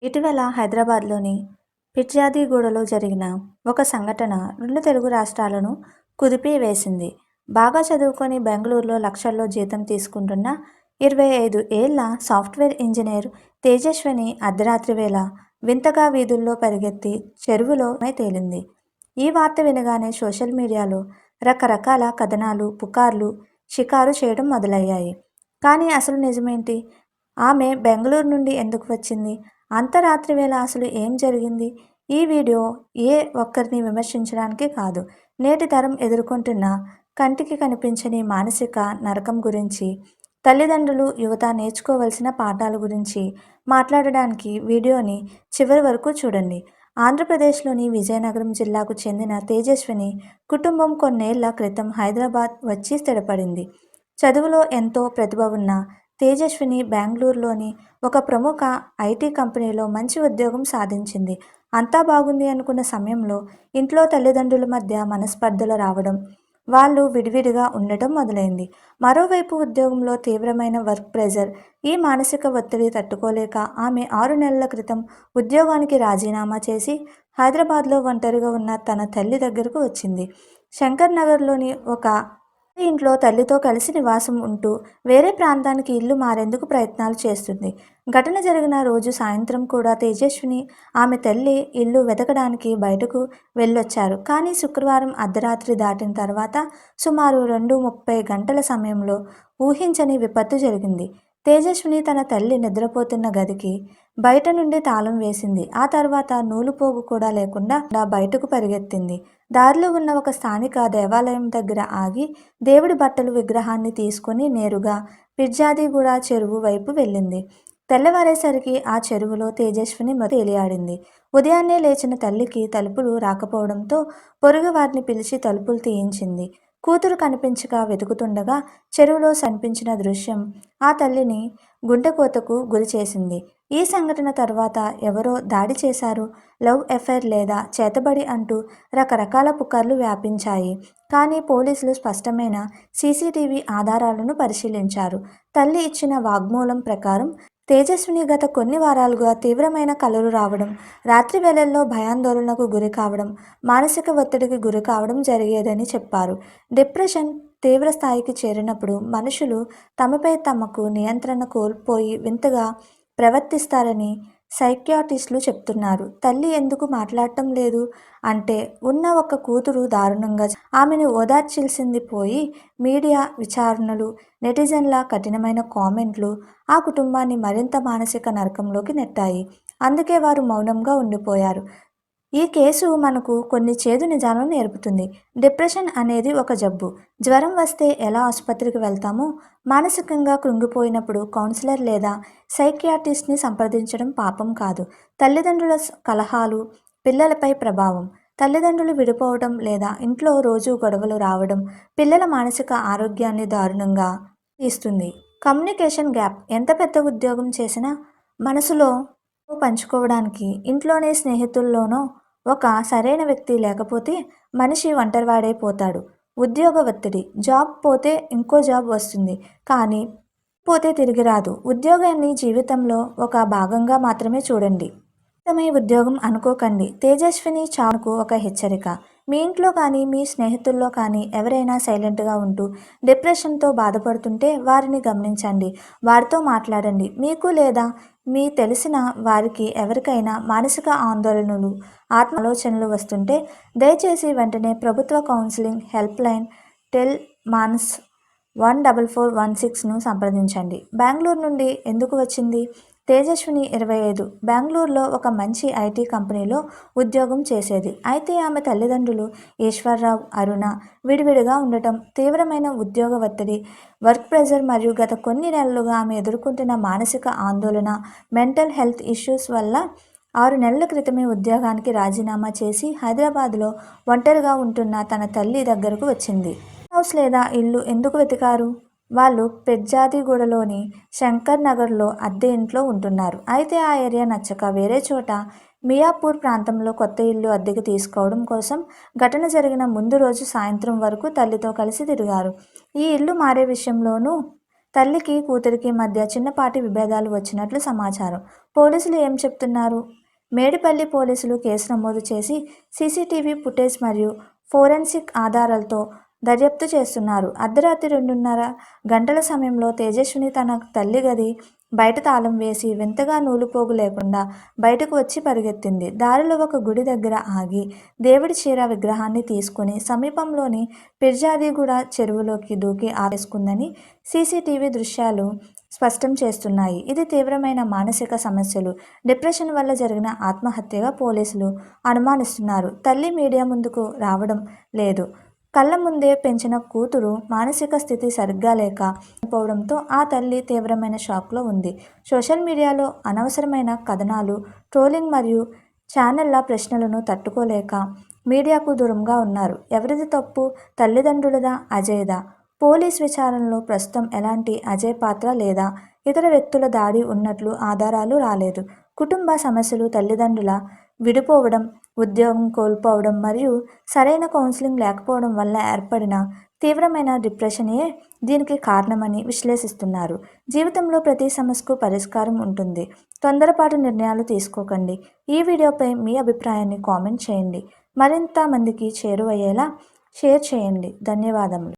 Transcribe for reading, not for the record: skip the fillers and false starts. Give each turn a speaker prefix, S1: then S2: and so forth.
S1: ఇటీవల హైదరాబాద్లోని ఫిర్యాదిగూడలో జరిగిన ఒక సంఘటన రెండు తెలుగు రాష్ట్రాలను కుదిపివేసింది. బాగా చదువుకొని బెంగళూరులో లక్షల్లో జీతం తీసుకుంటున్న 25 ఏళ్ల సాఫ్ట్వేర్ ఇంజనీర్ తేజస్విని అర్ధరాత్రి వేళ వింతగా వీధుల్లో పరిగెత్తి చెరువులో తేలింది. ఈ వార్త వినగానే సోషల్ మీడియాలో రకరకాల కథనాలు, పుకార్లు షికారు చేయడం మొదలయ్యాయి. కానీ అసలు నిజమేంటి? ఆమె బెంగళూరు నుండి ఎందుకు వచ్చింది? అంతరాత్రి వేళ అసలు ఏం జరిగింది? ఈ వీడియో ఏ ఒక్కరిని విమర్శించడానికి కాదు. నేటి తరం ఎదుర్కొంటున్న కంటికి కనిపించని మానసిక నరకం గురించి, తల్లిదండ్రులు, యువత నేర్చుకోవలసిన పాఠాల గురించి మాట్లాడడానికి వీడియోని చివరి వరకు చూడండి. ఆంధ్రప్రదేశ్లోని విజయనగరం జిల్లాకు చెందిన తేజస్విని కుటుంబం కొన్నేళ్ల క్రితం హైదరాబాద్ వచ్చి స్థిరపడింది. చదువులో ఎంతో ప్రతిభ ఉన్న తేజస్విని బెంగళూరులోని ఒక ప్రముఖ ఐటీ కంపెనీలో మంచి ఉద్యోగం సాధించింది. అంతా బాగుంది అనుకున్న సమయంలో ఇంట్లో తల్లిదండ్రుల మధ్య మనస్పర్ధలు రావడం, వాళ్ళు విడివిడిగా ఉండటం మొదలైంది. మరోవైపు ఉద్యోగంలో తీవ్రమైన వర్క్ ప్రెజర్, ఈ మానసిక ఒత్తిడి తట్టుకోలేక ఆమె 6 నెలల క్రితం ఉద్యోగానికి రాజీనామా చేసి హైదరాబాద్లో ఒంటరిగా ఉన్న తన తల్లి దగ్గరకు వచ్చింది. శంకర్ నగర్లోని ఒక ఇంట్లో తల్లితో కలిసి నివాసం ఉంటూ వేరే ప్రాంతానికి ఇల్లు మారేందుకు ప్రయత్నాలు చేస్తుంది. ఘటన జరిగిన రోజు సాయంత్రం కూడా తేజస్విని, ఆమె తల్లి ఇల్లు వెతకడానికి బయటకు వెళ్ళొచ్చారు. కానీ శుక్రవారం అర్ధరాత్రి దాటిన తర్వాత సుమారు 2:30 గంటల సమయంలో ఊహించని విపత్తు జరిగింది. తేజస్విని తన తల్లి నిద్రపోతున్న గదికి బయట నుండి తాళం వేసింది. ఆ తర్వాత నూలుపోగు కూడా లేకుండా బయటకు పరిగెత్తింది. దారిలో ఉన్న ఒక స్థానిక దేవాలయం దగ్గర ఆగి దేవుడి బట్టలు విగ్రహాన్ని తీసుకుని నేరుగా ఫిర్యాదిగూడ చెరువు వైపు వెళ్ళింది. తెల్లవారేసరికి ఆ చెరువులో తేజస్విని తేలియాడింది. ఉదయాన్నే లేచిన తల్లికి తలుపులు రాకపోవడంతో పొరుగు వారిని పిలిచి తలుపులు తీయించింది. కూతురు కనిపించక వెతుకుతుండగా చెరువులో కనిపించిన దృశ్యం ఆ తల్లిని గుండెకోతకు గురి చేసింది. ఈ సంఘటన తర్వాత ఎవరో దాడి చేశారు, లవ్ ఎఫైర్ లేదా చేతబడి అంటూ రకరకాల పుకార్లు వ్యాపించాయి. కానీ పోలీసులు స్పష్టమైన సీసీటీవీ ఆధారాలను పరిశీలించారు. తల్లి ఇచ్చిన వాగ్మూలం ప్రకారం తేజస్విని గత కొన్ని వారాలుగా తీవ్రమైన కలలు రావడం, రాత్రి వేళల్లో భయాందోళనకు గురి కావడం, మానసిక ఒత్తిడికి గురి కావడం జరిగేదని చెప్పారు. డిప్రెషన్ తీవ్ర స్థాయికి చేరినప్పుడు మనుషులు తమపై తమకు నియంత్రణ కోల్పోయి వింతగా ప్రవర్తిస్తారని సైకియాట్రిస్టులు చెప్తున్నారు. తల్లి ఎందుకు మాట్లాడటం లేదు అంటే ఉన్న ఒక కూతురు దారుణంగా ఆమెను ఓదార్చాల్సింది పోయి మీడియా విచారణలు, నెటిజన్ల కఠినమైన కామెంట్లు ఆ కుటుంబాన్ని మరింత మానసిక నరకంలోకి నెట్టాయి. అందుకే వారు మౌనంగా ఉండిపోయారు. ఈ కేసు మనకు కొన్ని చేదు నిజాలను నేర్పుతుంది. డిప్రెషన్ అనేది ఒక జబ్బు. జ్వరం వస్తే ఎలా ఆసుపత్రికి వెళ్తామో, మానసికంగా కృంగిపోయినప్పుడు కౌన్సిలర్ లేదా సైకియాట్రిస్ట్ని సంప్రదించడం పాపం కాదు. తల్లిదండ్రుల కలహాలు, పిల్లలపై ప్రభావం. తల్లిదండ్రులు విడిపోవడం లేదా ఇంట్లో రోజు గొడవలు రావడం పిల్లల మానసిక ఆరోగ్యాన్ని దారుణంగా తీస్తుంది. Communication gap. ఎంత పెద్ద ఉద్యోగం చేసినా మనసులో పంచుకోవడానికి ఇంట్లోనే స్నేహితుల్లోనో ఒక సరైన వ్యక్తి లేకపోతే మనిషి ఒంటరివాడైపోతాడు. ఉద్యోగ ఒత్తిడి. జాబ్ పోతే ఇంకో జాబ్ వస్తుంది, కానీ పోతే తిరిగి రాదు. ఉద్యోగాన్ని జీవితంలో ఒక భాగంగా మాత్రమే చూడండి. జీవితమే ఉద్యోగం అనుకోకండి. తేజస్విని చావుకు ఒక హెచ్చరిక. మీ ఇంట్లో కానీ మీ స్నేహితుల్లో కానీ ఎవరైనా సైలెంట్గా ఉంటూ డిప్రెషన్తో బాధపడుతుంటే వారిని గమనించండి, వారితో మాట్లాడండి. మీకు లేదా మీ తెలిసిన వారికి ఎవరికైనా మానసిక ఆందోళనలు, ఆత్మ ఆలోచనలు వస్తుంటే దయచేసి వెంటనే ప్రభుత్వ కౌన్సిలింగ్ హెల్ప్ లైన్ టెల్ మాన్స్ 14416ను సంప్రదించండి. బెంగళూరు నుండి ఎందుకు వచ్చింది? తేజస్విని 25, బెంగళూరులో ఒక మంచి ఐటీ కంపెనీలో ఉద్యోగం చేసేది. అయితే ఆమె తల్లిదండ్రులు ఈశ్వర్రావు, అరుణ విడివిడిగా ఉండటం, తీవ్రమైన ఉద్యోగ ఒత్తిడి, వర్క్ ప్రెజర్ మరియు గత కొన్ని నెలలుగా ఆమె ఎదుర్కొంటున్న మానసిక ఆందోళన, మెంటల్ హెల్త్ ఇష్యూస్ వల్ల 6 నెలల క్రితమే ఉద్యోగానికి రాజీనామా చేసి హైదరాబాద్లో ఒంటరిగా ఉంటున్న తన తల్లి దగ్గరకు వచ్చింది. హౌస్ లేదా ఇల్లు ఎందుకు వెతికారు? వాళ్ళు ఫిర్యాదిగూడలోని శంకర్ నగర్లో అద్దె ఇంట్లో ఉంటున్నారు. అయితే ఆ ఏరియా నచ్చక వేరే చోట మియాపూర్ ప్రాంతంలో కొత్త ఇల్లు అద్దెకు తీసుకోవడం కోసం ఘటన జరిగిన ముందు రోజు సాయంత్రం వరకు తల్లితో కలిసి తిరిగారు. ఈ ఇల్లు మారే విషయంలోనూ తల్లికి కూతురికి మధ్య చిన్నపాటి విభేదాలు వచ్చినట్లు సమాచారం. పోలీసులు ఏం చెప్తున్నారు? మేడిపల్లి పోలీసులు కేసు నమోదు చేసి సీసీటీవీ ఫుటేజ్ మరియు ఫోరెన్సిక్ ఆధారాలతో దర్యాప్తు చేస్తున్నారు. అర్ధరాత్రి 2:30 గంటల సమయంలో తేజస్విని తన తల్లి గది బయట తాళం వేసి వింతగా నూలుపోగు లేకుండా బయటకు వచ్చి పరిగెత్తింది. దారిలో ఒక గుడి దగ్గర ఆగి దేవుడి చీర విగ్రహాన్ని తీసుకుని సమీపంలోని పిర్జాదిగూడ చెరువులోకి దూకి ఆపేసుకుందని సీసీటీవీ దృశ్యాలు స్పష్టం చేస్తున్నాయి. ఇది తీవ్రమైన మానసిక సమస్యలు, డిప్రెషన్ వల్ల జరిగిన ఆత్మహత్యగా పోలీసులు అనుమానిస్తున్నారు. తల్లి మీడియా ముందుకు రావడం లేదు. కళ్ళ ముందే పెంచిన కూతురు మానసిక స్థితి సరిగ్గా లేకపోవడంతో ఆ తల్లి తీవ్రమైన షాక్లో ఉంది. సోషల్ మీడియాలో అనవసరమైన కథనాలు, ట్రోలింగ్ మరియు ఛానళ్ల ప్రశ్నలను తట్టుకోలేక మీడియాకు దూరంగా ఉన్నారు. ఎవరిది తప్పు? తల్లిదండ్రులదా, అజయ్దా? పోలీస్ విచారణలో ప్రస్తుతం ఎలాంటి అజయ్ పాత్ర లేదా ఇతర వ్యక్తుల దాడి ఉన్నట్లు ఆధారాలు రాలేదు. కుటుంబ సమస్యలు, తల్లిదండ్రుల విడిపోవడం, ఉద్యోగం కోల్పోవడం మరియు సరైన కౌన్సిలింగ్ లేకపోవడం వల్ల ఏర్పడిన తీవ్రమైన డిప్రెషనే దీనికి కారణమని విశ్లేషిస్తున్నారు. జీవితంలో ప్రతి సమస్యకు పరిష్కారం ఉంటుంది. తొందరపాటు నిర్ణయాలు తీసుకోకండి. ఈ వీడియోపై మీ అభిప్రాయాన్ని కామెంట్ చేయండి. మరింత మందికి చేరువయ్యేలా షేర్ చేయండి. ధన్యవాదములు.